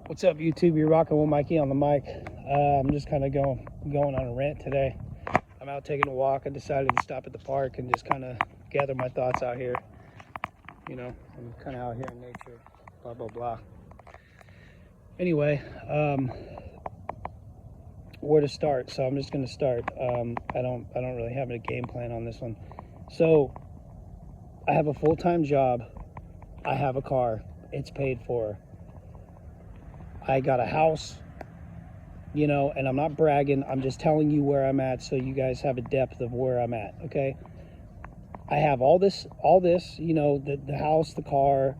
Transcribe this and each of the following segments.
What's up, YouTube? You're rocking with Mikey on the mic. I'm just kind of going on a rant today. I'm out taking a walk. I decided to stop at the park and just kind of gather my thoughts out here. You know, I'm kind of out here in nature, blah, blah, blah. Anyway, where to start? So I'm just going to start. I don't really have a game plan on this one. So I have a full-time job. I have a car. It's paid for. I got a house, you know, and I'm not bragging. I'm just telling you where I'm at so you guys have a depth of where I'm at, okay? I have all this, you know, the house, the car.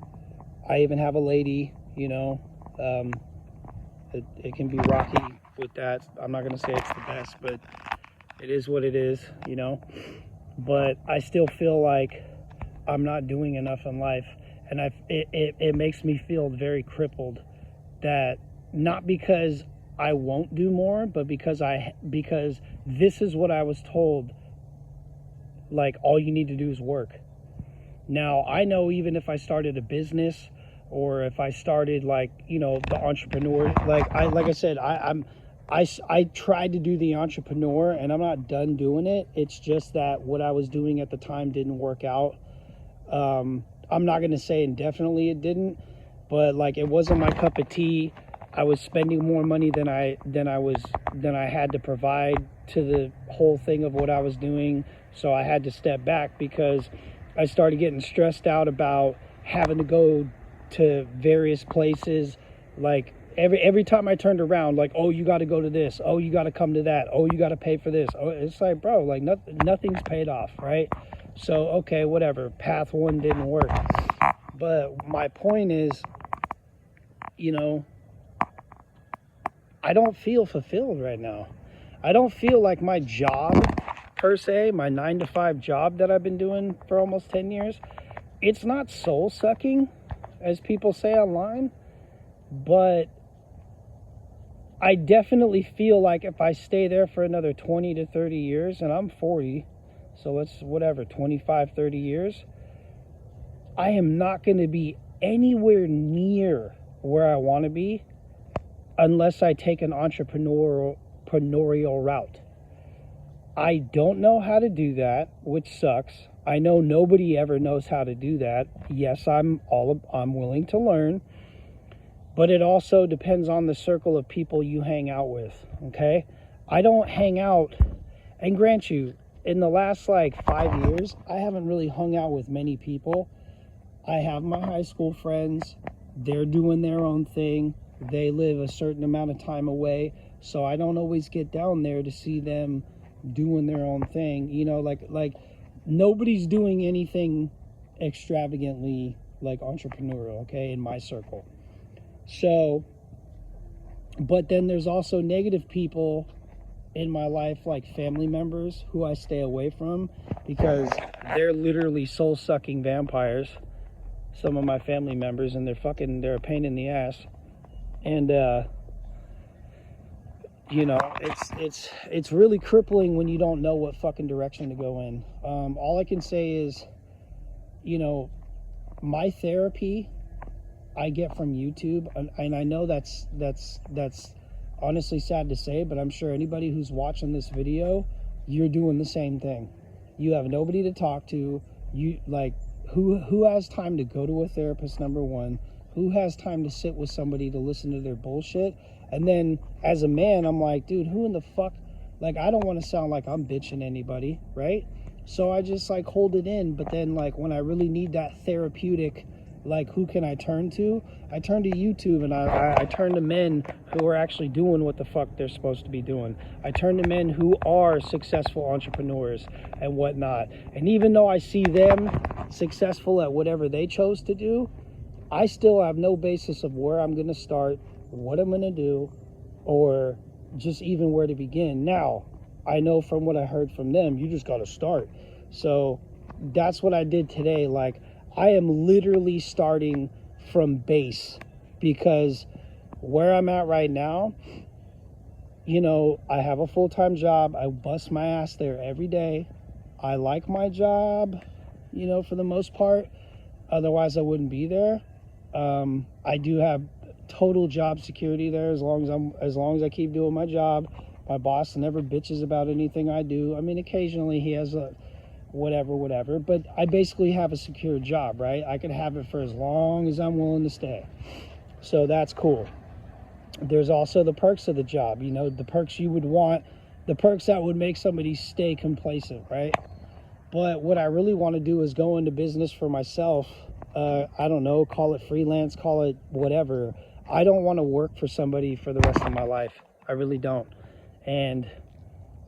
I even have a lady, you know. It can be rocky with that. I'm not going to say it's the best, but it is what it is, you know. But I still feel like I'm not doing enough in life. And it makes me feel very crippled. That not because I won't do more, but because this is what I was told. Like, all you need to do is work. Now, I know even if I started a business or if I started, like, you know, the entrepreneur, like I said, I tried to do the entrepreneur and I'm not done doing it. It's just that what I was doing at the time didn't work out. I'm not going to say indefinitely it didn't, but like it wasn't my cup of tea. I was spending more money than I had to provide to the whole thing of what I was doing. So I had to step back because I started getting stressed out about having to go to various places. Like every time I turned around, like, oh, you got to go to this. Oh, you got to come to that. Oh, you got to pay for this. Oh, it's like, bro, like nothing's paid off, right? So, okay, whatever. Path one didn't work. But my point is, you know, I don't feel fulfilled right now. I don't feel like my job, per se, my 9-to-5 job that I've been doing for almost 10 years, it's not soul-sucking, as people say online, but I definitely feel like if I stay there for another 20 to 30 years, and I'm 40, so let's, whatever, 25, 30 years, I am not going to be anywhere near where I want to be unless I take an entrepreneurial route. I don't know how to do that, which sucks. I know nobody ever knows how to do that. Yes, I'm willing to learn, but it also depends on the circle of people you hang out with, okay? I don't hang out, and grant you, in the last like 5 years, I haven't really hung out with many people. I have my high school friends. They're doing their own thing. They live a certain amount of time away, so I don't always get down there to see them doing their own thing. You know, like nobody's doing anything extravagantly like entrepreneurial, okay, in my circle. So, but then there's also negative people in my life, like family members who I stay away from because they're literally soul-sucking vampires. Some of my family members, and they're a pain in the ass. And you know, it's really crippling when you don't know what fucking direction to go in. All I can say is, you know, my therapy I get from YouTube, and I know that's honestly sad to say, but I'm sure anybody who's watching this video, you're doing the same thing. You have nobody to talk to. You like who has time to go to a therapist, number one? Who has time to sit with somebody to listen to their bullshit? And then as a man, I'm like, dude, who in the fuck? Like, I don't want to sound like I'm bitching anybody, right? So I just like hold it in. But then like when I really need that therapeutic, like who can I turn to? I turn to YouTube, and I turn to men who are actually doing what the fuck they're supposed to be doing. I turn to men who are successful entrepreneurs and whatnot. And even though I see them successful at whatever they chose to do, I still have no basis of where I'm going to start, what I'm going to do, or just even where to begin. Now, I know from what I heard from them, you just got to start. So that's what I did today. Like, I am literally starting from base because where I'm at right now, you know, I have a full-time job. I bust my ass there every day. I like my job, you know, for the most part. Otherwise, I wouldn't be there. I do have total job security there as long as I keep doing my job. My boss never bitches about anything I do. I mean, occasionally he has a whatever, but I basically have a secure job, right? I can have it for as long as I'm willing to stay. So that's cool. There's also the perks of the job, you know, the perks you would want, the perks that would make somebody stay complacent, right? But what I really want to do is go into business for myself. I don't know, call it freelance, call it whatever. I don't want to work for somebody for the rest of my life. I really don't. And,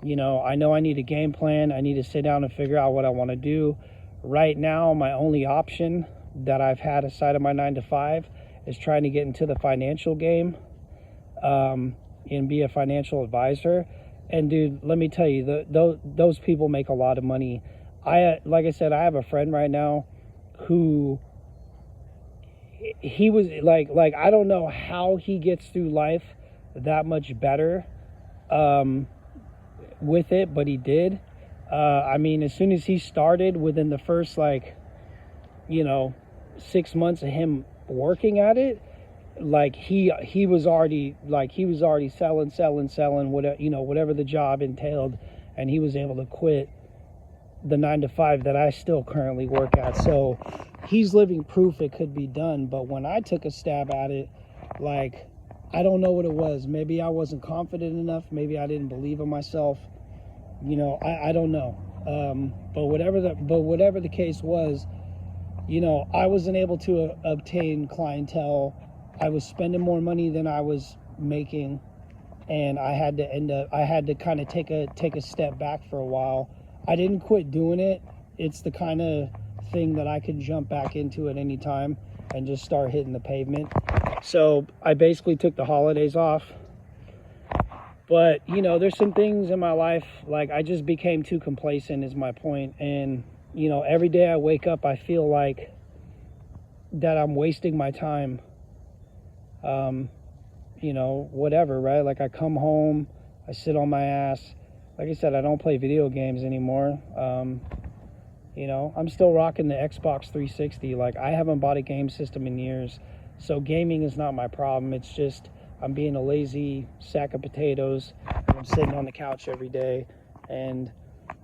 you know I need a game plan. I need to sit down and figure out what I want to do. Right now, my only option that I've had aside of my 9-to-5 is trying to get into the financial game, and be a financial advisor. And dude, let me tell you, those people make a lot of money. Like I said, I have a friend right now who he was like I don't know how he gets through life that much better with it, but he did. I mean, as soon as he started, within the first 6 months of him working at it, he was already selling whatever the job entailed, and he was able to quit the 9-to-5 that I still currently work at. So he's living proof it could be done. But when I took a stab at it, I don't know what it was. Maybe I wasn't confident enough. Maybe I didn't believe in myself. I don't know. But whatever the case was, I wasn't able to obtain clientele. I was spending more money than I was making, and I had to kind of take a step back for a while. I didn't quit doing it. It's the kind of thing that I can jump back into at any time and just start hitting the pavement. So I basically took the holidays off. But, there's some things in my life, I just became too complacent is my point. And, every day I wake up, I feel like that I'm wasting my time. Whatever, right? I come home, I sit on my ass. Like I said, I don't play video games anymore. I'm still rocking the Xbox 360. I haven't bought a game system in years. So gaming is not my problem. It's just I'm being a lazy sack of potatoes. I'm sitting on the couch every day, and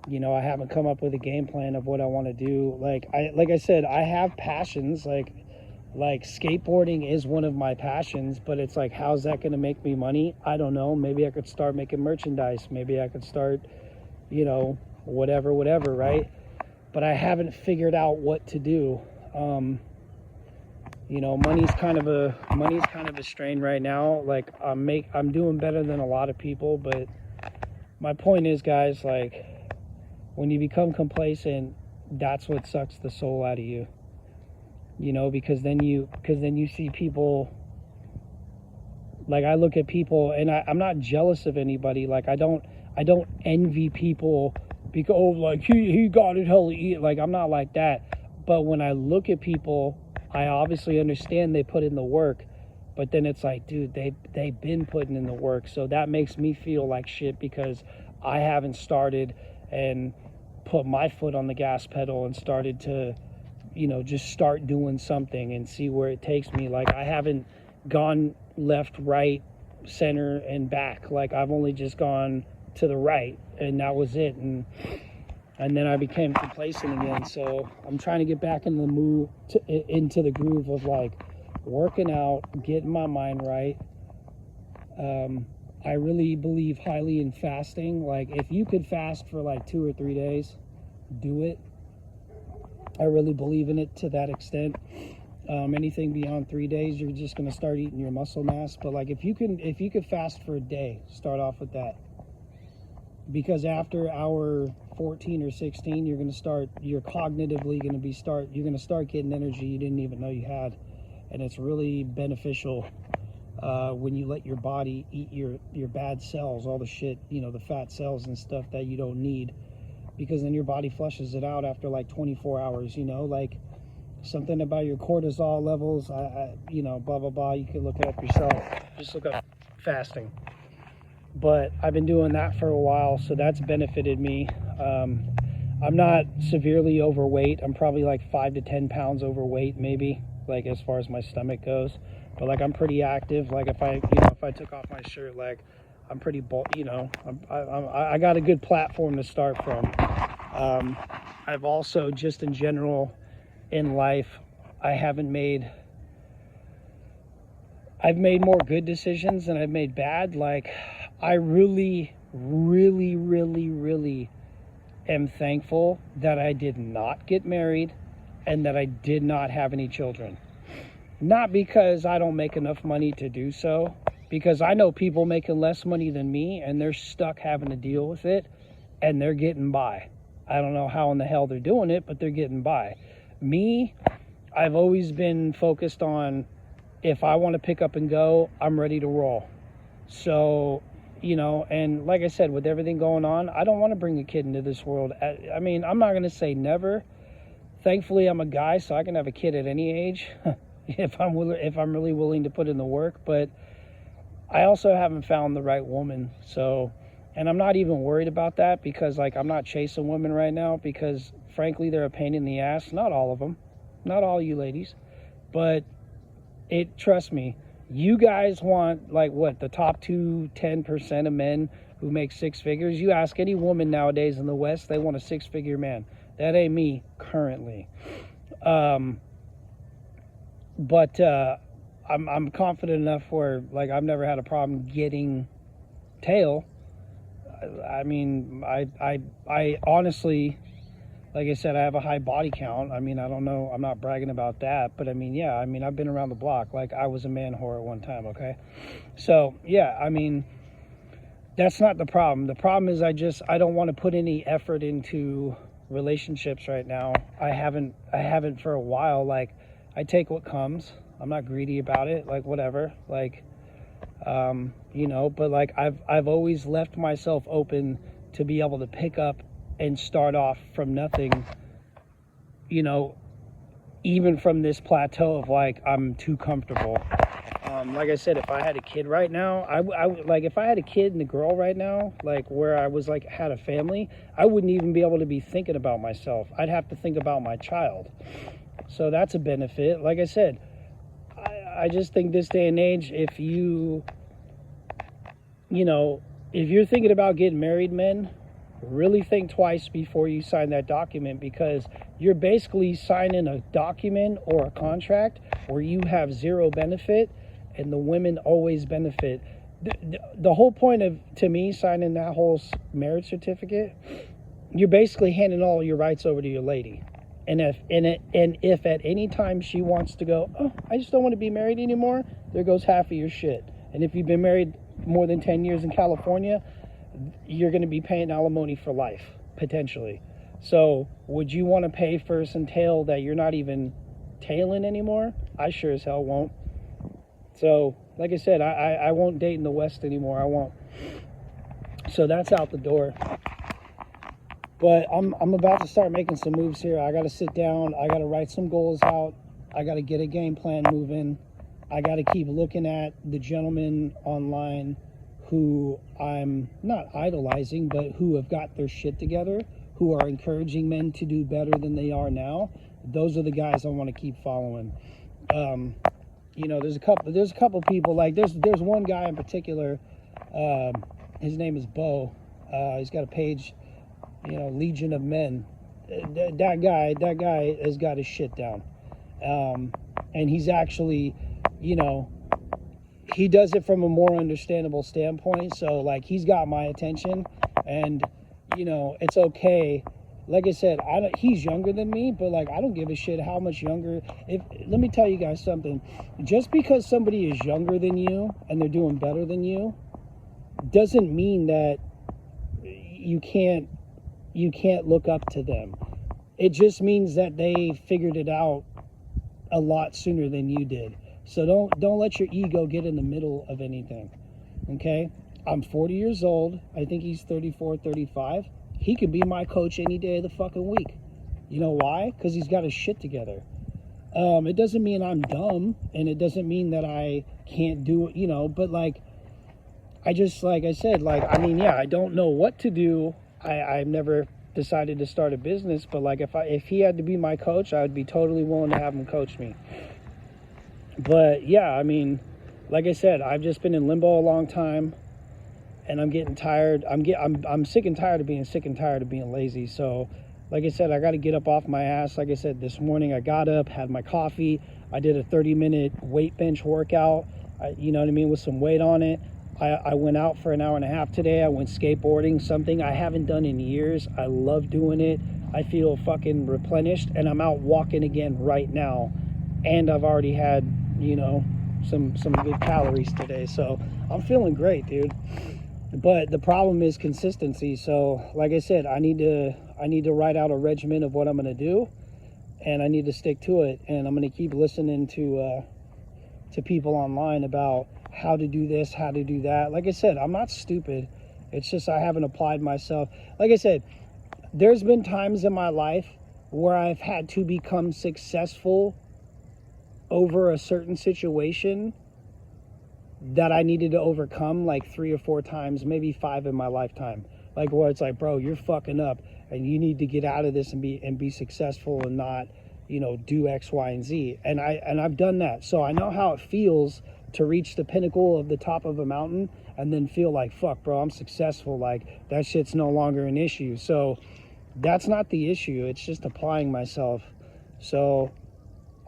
I haven't come up with a game plan of what I want to do. Like I said, I have passions. Like skateboarding is one of my passions, but it's how's that going to make me money? I don't know. Maybe I could start making merchandise. Maybe I could start, whatever, right? But I haven't figured out what to do. Money's kind of a strain right now. I'm doing better than a lot of people, but my point is, guys, when you become complacent, that's what sucks the soul out of you. Because then you see people, I look at people, and I'm not jealous of anybody. I don't envy people because he got it hella easy. I'm not like that. But when I look at people, I obviously understand they put in the work, but then it's dude, they've been putting in the work. So that makes me feel like shit because I haven't started and put my foot on the gas pedal and started to, just start doing something and see where it takes me. I haven't gone left, right, center, and back. I've only just gone to the right, and that was it. And then I became complacent again. So I'm trying to get back in the mood, into the groove of working out, getting my mind right. I really believe highly in fasting. If you could fast for 2 or 3 days, do it. I really believe in it to that extent. Anything beyond 3 days, you're just going to start eating your muscle mass. But if you could fast for a day, start off with that. Because after hour 14 or 16, you're cognitively going to start getting energy you didn't even know you had. And it's really beneficial when you let your body eat your bad cells, all the shit, the fat cells and stuff that you don't need. Because then your body flushes it out after 24 hours, something about your cortisol levels, blah, blah, blah. You can look it up yourself. Just look up fasting. But I've been doing that for a while, so that's benefited me. I'm not severely overweight. I'm probably 5 to 10 pounds overweight, maybe, as far as my stomach goes. but like I'm pretty active. Like if I took off my shirt, like I'm pretty I got a good platform to start from. I've also, just in general in life, I've made more good decisions than I've made bad. Like I really, really, really, really am thankful that I did not get married and that I did not have any children. Not because I don't make enough money to do so, because I know people making less money than me and they're stuck having to deal with it and they're getting by. I don't know how in the hell they're doing it, but they're getting by. Me, I've always been focused on, if I want to pick up and go, I'm ready to roll. So, and like I said, with everything going on, I don't want to bring a kid into this world. I mean, I'm not going to say never. Thankfully, I'm a guy, so I can have a kid at any age if I'm really willing to put in the work. But I also haven't found the right woman. So, and I'm not even worried about that, because like I'm not chasing women right now, because frankly, they're a pain in the ass. Not all of them, not all you ladies, but trust me, you guys want like what, the top 10% of men who make six figures. You ask any woman nowadays in the West, they want a 6-figure man. That ain't me currently. But I'm confident enough where like I've never had a problem getting tail. I mean, I honestly, like I said, I have a high body count. I mean, I don't know, I'm not bragging about that, but I mean, yeah, I mean, I've been around the block. Like I was a man whore at one time, okay? So yeah, I mean, that's not the problem. The problem is I don't want to put any effort into relationships right now. I haven't for a while. Like I take what comes. I'm not greedy about it, like whatever, like, but like I've always left myself open to be able to pick up and start off from nothing, even from this plateau of like, I'm too comfortable. Like I said, if I had a kid right now, I like, if I had a kid and a girl right now, like where I was like, had a family, I wouldn't even be able to be thinking about myself. I'd have to think about my child. So that's a benefit. Like I said, I just think this day and age, if you're thinking about getting married, men, really think twice before you sign that document, because you're basically signing a document or a contract where you have zero benefit and the women always benefit. The whole point of, to me, signing that whole marriage certificate, you're basically handing all your rights over to your lady. And if at any time she wants to go, oh, I just don't want to be married anymore, there goes half of your shit. And if you've been married more than 10 years in California, you're going to be paying alimony for life, potentially. So would you want to pay for some tail that you're not even tailing anymore? I sure as hell won't. So like I said, I won't date in the West anymore. I won't. So that's out the door. But I'm about to start making some moves here. I got to sit down. I got to write some goals out. I got to get a game plan moving. I got to keep looking at the gentlemen online who I'm not idolizing, but who have got their shit together, who are encouraging men to do better than they are now. Those are the guys I want to keep following. There's a couple people, like there's one guy in particular. His name is Bo. He's got a page, Legion of Men. That guy has got his shit down. And he's actually, he does it from a more understandable standpoint. So like, he's got my attention, and it's okay. Like I said, he's younger than me, but like, I don't give a shit how much younger. Let me tell you guys something. Just because somebody is younger than you and they're doing better than you doesn't mean that you can't look up to them. It just means that they figured it out a lot sooner than you did. So don't let your ego get in the middle of anything. Okay? I'm 40 years old. I think he's 34, 35. He could be my coach any day of the fucking week. You know why? Because he's got his shit together. It doesn't mean I'm dumb, and it doesn't mean that I can't do it, but like, I just, like I said, like, I mean, yeah, I don't know what to do. I've never decided to start a business, but like, if he had to be my coach, I would be totally willing to have him coach me. But yeah, I mean, like I said, I've just been in limbo a long time, and I'm getting tired. I'm sick and tired of being sick and tired of being lazy. So, like I said, I got to get up off my ass. Like I said, this morning I got up, had my coffee. I did a 30-minute weight bench workout. You know what I mean, with some weight on it. I went out for an hour and a half today. I went skateboarding, something I haven't done in years. I love doing it. I feel fucking replenished, and I'm out walking again right now. And I've already had, you know, some good calories today. So I'm feeling great, dude. But the problem is consistency. So like I said, I need to write out a regimen of what I'm going to do, and I need to stick to it. And I'm going to keep listening to people online about how to do this, how to do that. Like I said, I'm not stupid. It's just I haven't applied myself. Like I said, there's been times in my life where I've had to become successful over a certain situation that I needed to overcome like 3 or 4 times, maybe 5 in my lifetime. Like where it's like, bro, you're fucking up and you need to get out of this and be successful and not, you know, do X, Y, and Z. And I've done that. So I know how it feels to reach the pinnacle of the top of a mountain and then feel like, fuck, bro, I'm successful. Like that shit's no longer an issue. So that's not the issue. It's just applying myself. So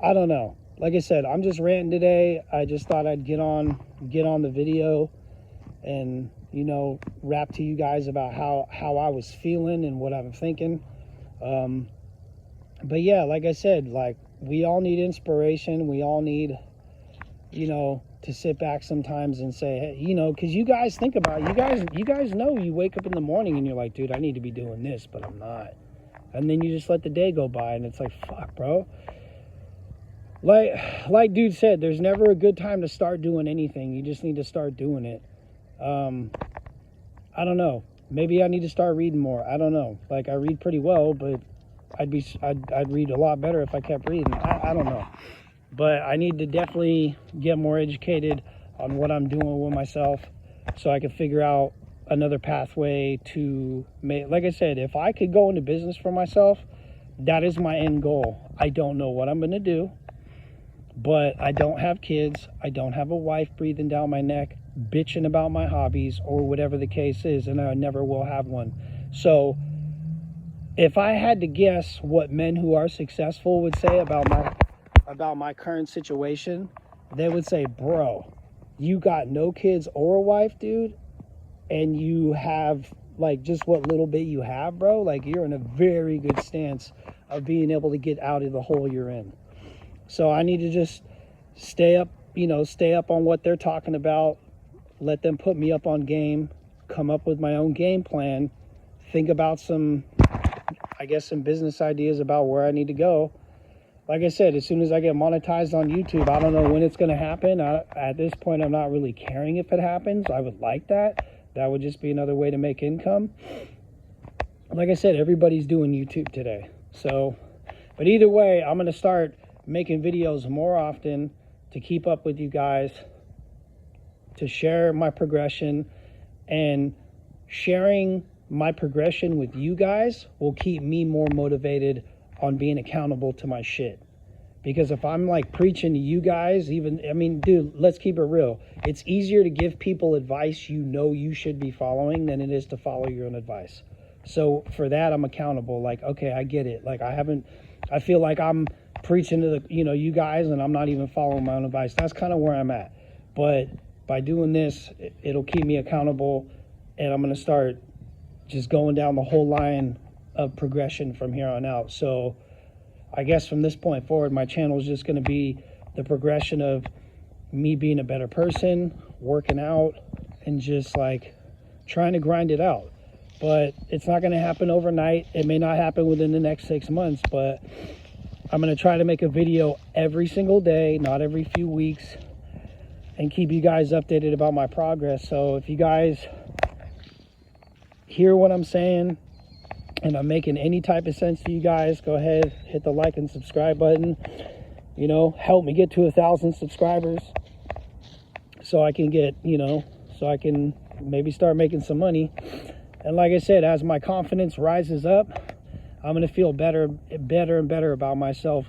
I don't know. Like I said, I'm just ranting today. I just thought I'd get on the video and, you know, rap to you guys about how I was feeling and what I'm thinking. But yeah, like I said, like we all need inspiration. We all need, you know, to sit back sometimes and say, hey, you know, because you guys think about it. You guys know you wake up in the morning and you're like, dude, I need to be doing this, but I'm not. And then you just let the day go by and it's like, fuck, bro. Like dude said, there's never a good time to start doing anything. You just need to start doing it. I don't know. Maybe I need to start reading more. I don't know. Like I read pretty well, but I'd read a lot better if I kept reading. I don't know. But I need to definitely get more educated on what I'm doing with myself so I can figure out another pathway to make. Like I said, if I could go into business for myself, that is my end goal. I don't know what I'm going to do, but I don't have kids. I don't have a wife breathing down my neck, bitching about my hobbies or whatever the case is, and I never will have one. So if I had to guess what men who are successful would say about my current situation, they would say, bro, you got no kids or a wife, dude, and you have like just what little bit you have, bro. Like you're in a very good stance of being able to get out of the hole you're in. So I need to just stay up on what they're talking about, let them put me up on game, come up with my own game plan, think about some business ideas about where I need to go. Like I said, as soon as I get monetized on YouTube, I don't know when it's going to happen. At this point, I'm not really caring if it happens. I would like that. That would just be another way to make income. Like I said, everybody's doing YouTube today. So, but either way, I'm going to start making videos more often to keep up with you guys, to share my progression, and sharing my progression with you guys will keep me more motivated on being accountable to my shit. Because if I'm like preaching to you guys, dude, let's keep it real. It's easier to give people advice you know you should be following than it is to follow your own advice. So for that, I'm accountable. Like, okay, I get it. Like I feel like I'm preaching to you guys and I'm not even following my own advice. That's kind of where I'm at. But by doing this, it'll keep me accountable, and I'm going to start just going down the whole line of progression from here on out. So I guess from this point forward, my channel is just going to be the progression of me being a better person, working out, and just like trying to grind it out. But it's not going to happen overnight. It may not happen within the next 6 months, but I'm going to try to make a video every single day, not every few weeks, and keep you guys updated about my progress. So if you guys hear what I'm saying and I'm making any type of sense to you guys, go ahead, hit the like and subscribe button. Help me get to 1,000 subscribers so I can get, so I can maybe start making some money. And like I said, as my confidence rises up, I'm going to feel better and better about myself.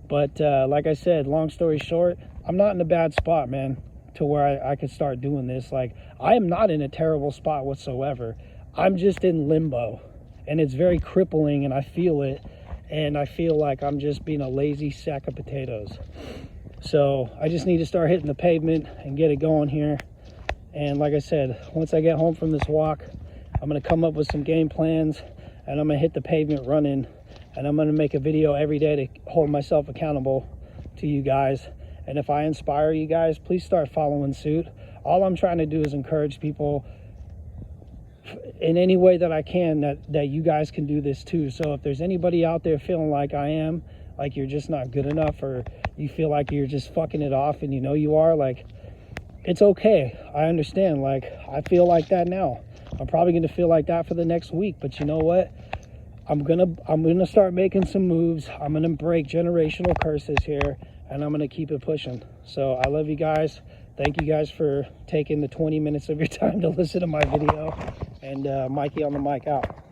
But like I said, long story short, I'm not in a bad spot, man, to where I could start doing this. Like, I am not in a terrible spot whatsoever. I'm just in limbo, and it's very crippling, and I feel it, and I feel like I'm just being a lazy sack of potatoes. So I just need to start hitting the pavement and get it going here. And like I said, once I get home from this walk, I'm going to come up with some game plans, and I'm going to hit the pavement running, and I'm going to make a video every day to hold myself accountable to you guys. And if I inspire you guys, please start following suit. All I'm trying to do is encourage people in any way that I can, that you guys can do this too. So if there's anybody out there feeling like I am, like you're just not good enough, or you feel like you're just fucking it off and you know you are, like, it's okay. I understand. Like, I feel like that now. I'm probably going to feel like that for the next week, but you know what? I'm gonna start making some moves. I'm gonna break generational curses here, and I'm gonna keep it pushing. So I love you guys. Thank you guys for taking the 20 minutes of your time to listen to my video. And Mikey on the mic out.